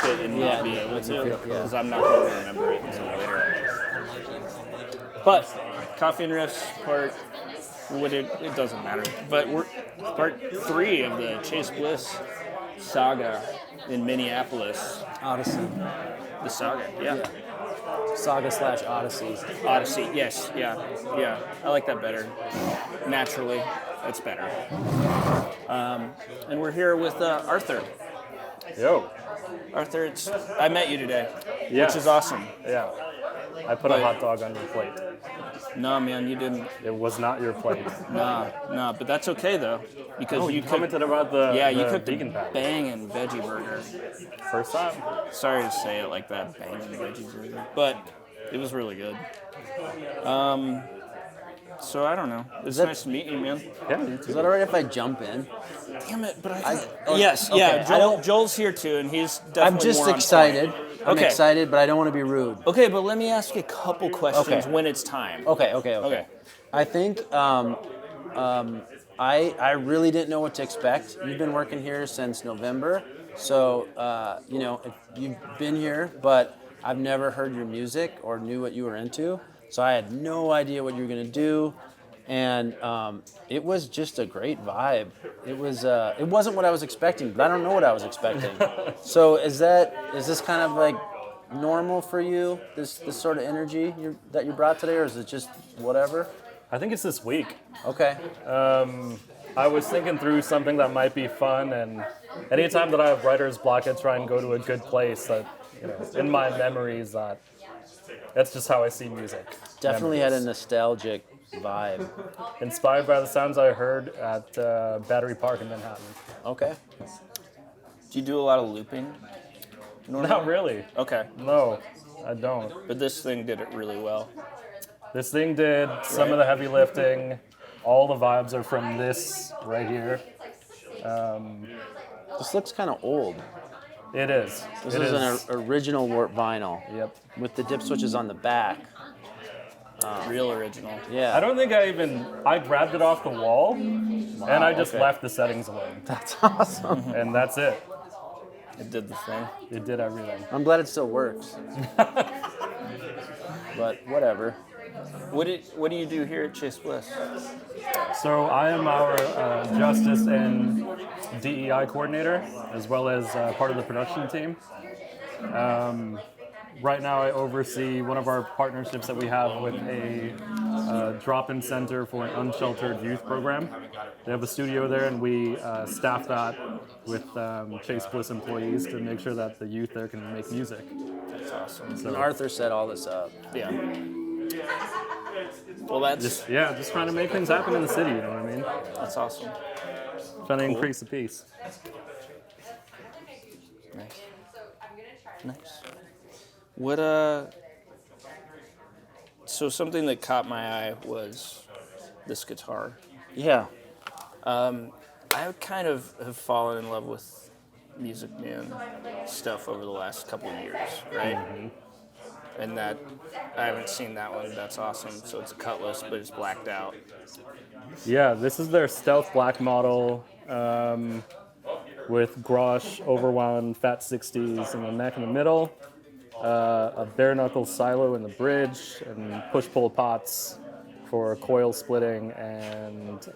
it and not be able to, because I'm not going to remember it until later. But Coffee and Riffs part, it doesn't matter. But we're part 3 of the Chase Bliss saga in Minneapolis. Odyssey. The saga, yeah. Saga/Odyssey. Odyssey, yes, yeah. I like that better. Naturally, that's better. And we're here with Arthur. Yo. Arthur, I met you today, Yes. which is awesome. Yeah. I put a hot dog on your plate. Nah, man, you didn't. It was not your plate. Nah, but that's okay though, because you commented about the you cooked vegan a patty. banging veggie burger. First time. Sorry to say it like that, banging veggie burger, but it was really good. So I don't know. It's nice to meet you, man. Yeah. Is that alright if I jump in? Damn it, but yes, okay, yeah. Joel's here too, and he's definitely I'm just more on excited. point. I'm Okay. excited, but I don't want to be rude. Okay, but let me ask you a couple questions Okay. when it's time. Okay. I think I really didn't know what to expect. You've been working here since November, so if you've been here, but I've never heard your music or knew what you were into, so I had no idea what you were gonna do, and it was just a great vibe. It wasn't what I was expecting, but I don't know what I was expecting. So is this kind of like normal for you? This sort of energy that you brought today, or is it just whatever? I think it's this week. Okay. I was thinking through something that might be fun, and anytime that I have writer's block, I try and go to a good place that, in my memories, that's just how I see music. Definitely had a Memories. nostalgic vibe. Inspired by the sounds I heard at Battery Park in Manhattan. Okay. Do you do a lot of looping? Normally? Not really. Okay, No, I don't. but this thing did it really well. This thing did some of the heavy lifting. All the vibes are from this right here. This looks kind of old. It is. This It is an original warp vinyl. Yep. With the dip switches on the back. Real original. Yeah. I don't think I grabbed it off the wall, and I just okay. left the settings alone. That's awesome. And that's it. It did the thing. It did everything. I'm glad it still works. But whatever. What do you do here at Chase Bliss? So I am our Justice and DEI coordinator, as well as part of the production team. Right now I oversee one of our partnerships that we have with a drop-in center for an unsheltered youth program. They have a studio there, and we staff that with Chase Bliss employees to make sure that the youth there can make music. That's awesome. And Arthur set all this up. Yeah. Well, that's Just trying to make things happen in the city, you know what I mean? that's awesome. Trying to increase the peace. Nice. What So something that caught my eye was this guitar. Yeah. I kind of have fallen in love with Musicman stuff over the last couple of years, right? Mm-hmm. And that I haven't seen that one. That's awesome. So it's a Cutlass, but it's blacked out. Yeah, this is their stealth black model with Grosh overwound fat 60s in the neck in the middle, a bare knuckle silo in the bridge, and push-pull pots for coil splitting and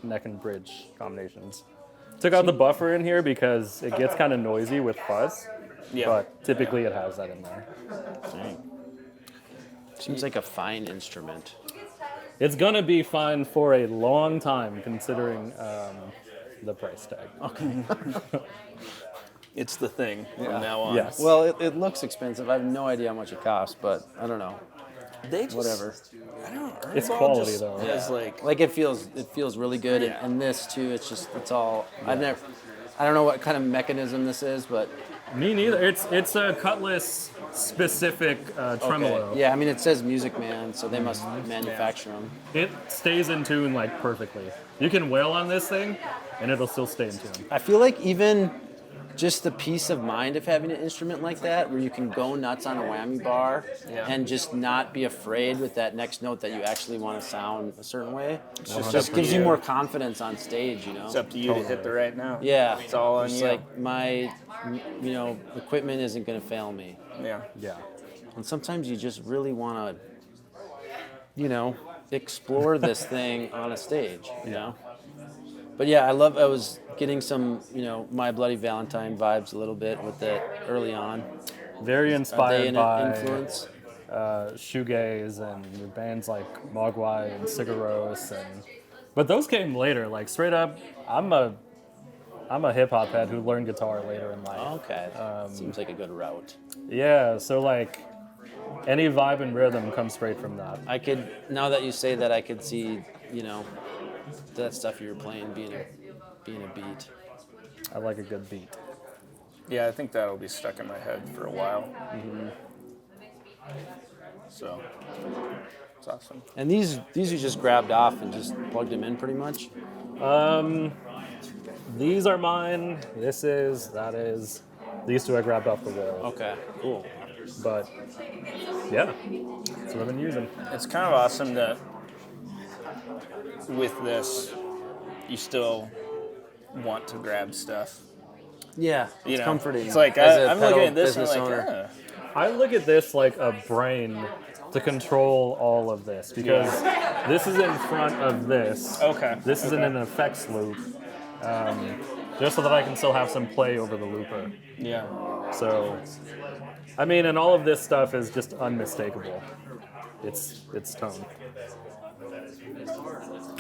neck and bridge combinations. Took out the buffer in here because it gets kind of noisy with fuzz, Yeah. but typically it has that in there. Dang. Seems like a fine instrument. It's gonna be fine for a long time considering the price tag. Okay. It's the thing from now on. Yes. Well, it looks expensive. I have no idea how much it costs, but I don't know. They just, Whatever. I don't know. It's Herbal quality, just though. Has like Like it feels really good, Yeah. and this too. It's all. I don't know what kind of mechanism this is, but Me neither. It's a Cutlass specific tremolo. okay. Yeah, I mean it says Musicman, so they must manufacture them. It stays in tune like perfectly. You can wail on this thing, and it'll still stay in tune. I feel like even just the peace of mind of having an instrument like that, where you can go nuts on a whammy bar and just not be afraid with that next note that you actually want to sound a certain way. It just gives you more confidence on stage, you know? it's up to you to hit the right note. Yeah, It's all on Just you. like equipment isn't going to fail me. Yeah. Yeah. And sometimes you just really want to, explore this thing on a stage, you know? But yeah, I was getting some, My Bloody Valentine vibes a little bit with it early on. Very Are they inspired an by influence? shoegaze and bands like Mogwai and Sigaros, but those came later. Like straight up, I'm a hip hop head who learned guitar later in life. Okay, seems like a good route. Yeah, so like any vibe and rhythm comes straight from that. Now that you say that, I could see, that stuff you were playing being a beat. I like a good beat. Yeah, I think that'll be stuck in my head for a while. So, it's awesome. And these you just grabbed off and just plugged them in pretty much? These are mine. That is. These two I grabbed off the wall. Okay, cool. But yeah, that's what I've been using. It's kind of awesome that with this, you still want to grab stuff. Yeah, it's comforting. It's like, as a I'm pedal looking at this and business I'm like, owner. I look at this like a brain to control all of this because this is in front of this. Okay. This is in an effects loop, just so that I can still have some play over the looper. Yeah. So, I mean, and all of this stuff is just unmistakable. It's tone.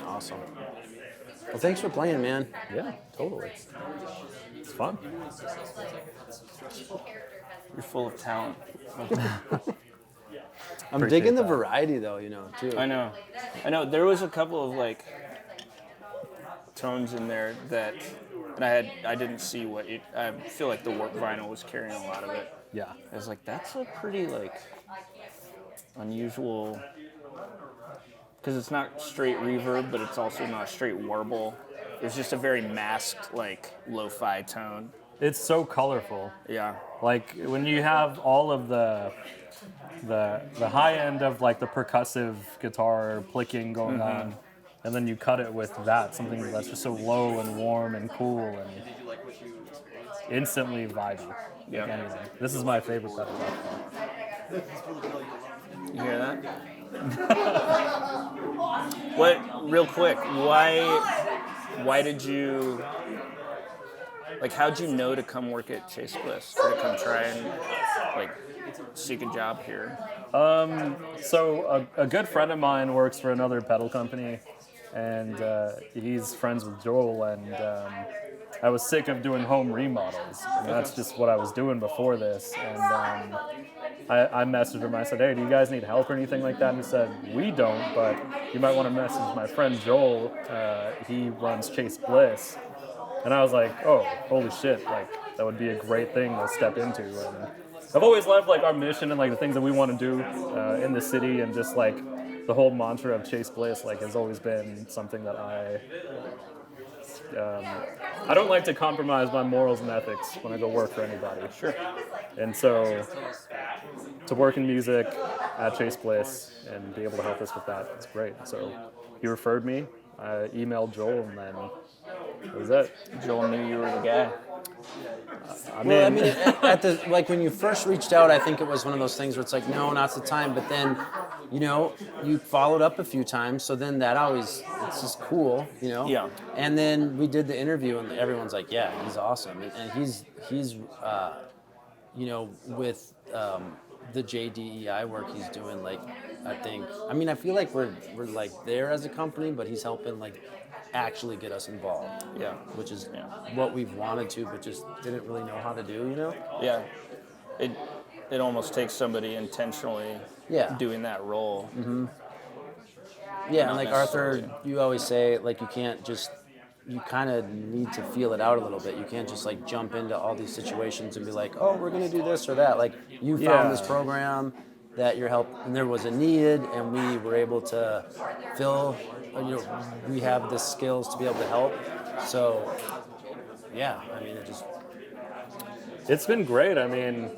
Awesome. Well, thanks for playing, man. Yeah, totally. It's fun. You're full of talent. I'm Appreciate digging the that. variety, though, too. I know. There was a couple of like tones in there that, and I didn't see what it. I feel like the warp vinyl was carrying a lot of it. Yeah. I was like, that's a pretty like unusual, because it's not straight reverb, but it's also not straight warble. It's just a very masked like lo-fi tone. It's so colorful. Yeah. Like when you have all of the high end of like the percussive guitar plicking going on, and then you cut it with something that's just so low and warm and cool and instantly vibey. Yeah. Anyway, this is my favorite pedal. You hear that? What? Real quick, why did you? Like, how'd you know to come work at Chase Bliss or to come try and like seek a job here? So a good friend of mine works for another pedal company, and he's friends with Joel, and I was sick of doing home remodels, and that's just what I was doing before this. And I messaged him. I said, "Hey, do you guys need help or anything like that?" And he said, "We don't, but you might want to message my friend Joel. He runs Chase Bliss." And I was like, "Oh, holy shit! Like that would be a great thing to step into." And I've always loved like our mission and like the things that we want to do in the city, and just like the whole mantra of Chase Bliss like has always been something that I don't like to compromise my morals and ethics when I go work for anybody. Sure. And so to work in music at Chase Bliss and be able to help us with that, it's great. So he referred me. I emailed Joel, and then that was it. Joel knew you were the guy. At the when you first reached out, I think it was one of those things where it's like, no, now's the time. But then, you followed up a few times, so then it's just cool, Yeah. And then we did the interview, and everyone's like, yeah, he's awesome, and he's with the JDEI work he's doing, like, I feel like we're like there as a company, but he's helping like actually get us involved. Yeah. Which is what we've wanted to, but just didn't really know how to do, Yeah. It almost takes somebody intentionally doing that role. Mm-hmm. Yeah, and like Arthur, necessarily. you always say, like, you kind of need to feel it out a little bit. You can't just like jump into all these situations and be like, oh, we're going to do this or that. Like, you found this program that your help, and there was a need, and we were able to fill, we have the skills to be able to help. So, It's been great. I mean,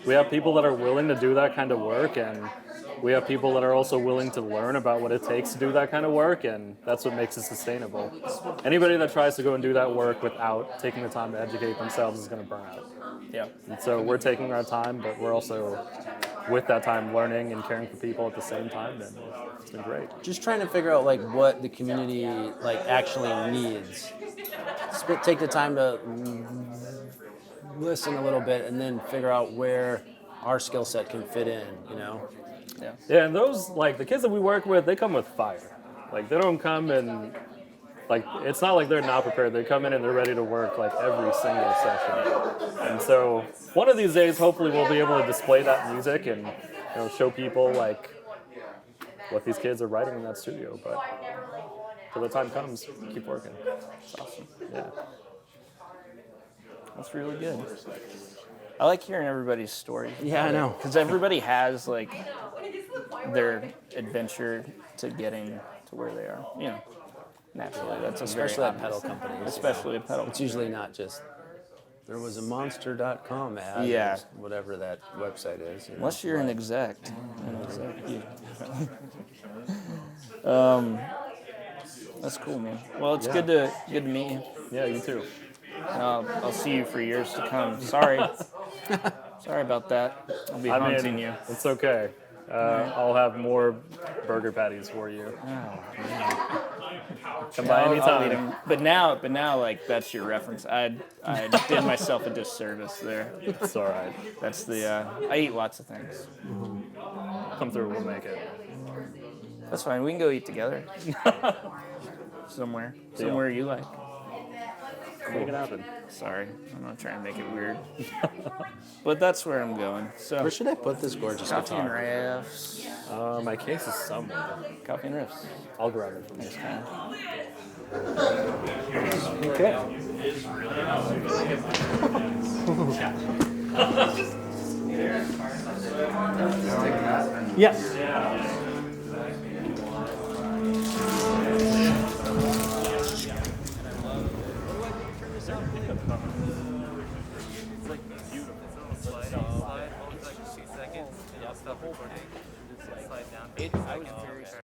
we have people that are willing to do that kind of work, and we have people that are also willing to learn about what it takes to do that kind of work, and that's what makes it sustainable. Anybody that tries to go and do that work without taking the time to educate themselves is going to burn out. Yeah. And so we're taking our time, but we're also, with that time, learning and caring for people at the same time, and it's been great. Just trying to figure out like what the community like actually needs. Take the time to listen a little bit, and then figure out where our skill set can fit in. You know. Yeah. Yeah, and those, like, the kids that we work with, they come with fire. Like, they don't come and, like, it's not like they're not prepared. They come in and they're ready to work, like, every single session. And so, one of these days, hopefully, we'll be able to display that music and, show people, like, what these kids are writing in that studio. But till the time comes, keep working. It's awesome. Yeah. That's really good. I like hearing everybody's story. Yeah, I know. Because everybody has, like, their adventure to getting to where they are. Naturally. That's Especially at pedal companies. Especially at pedal. It's usually not just there was a monster.com ad. Yeah. Or whatever that website is. Unless you're an exec. That's cool, man. Well, it's good to meet you. Yeah, you too. I'll see you for years to come. Sorry about that. I'll be haunting you. It's okay. I'll have more burger patties for you. Come by I'll eat anytime. 'em. But now, like, that's your reference. I did myself a disservice there. It's all right. That's the. I eat lots of things. Come through, we'll make it. That's fine. We can go eat together. Somewhere you like. Make it happen. Sorry, I'm not trying to make it weird. But that's where I'm going. So Where should I put this gorgeous Coffee and guitar? Riffs. My case is somewhere. Coffee and Riffs. I'll grab it from you. Just kind Okay. Yeah. I was very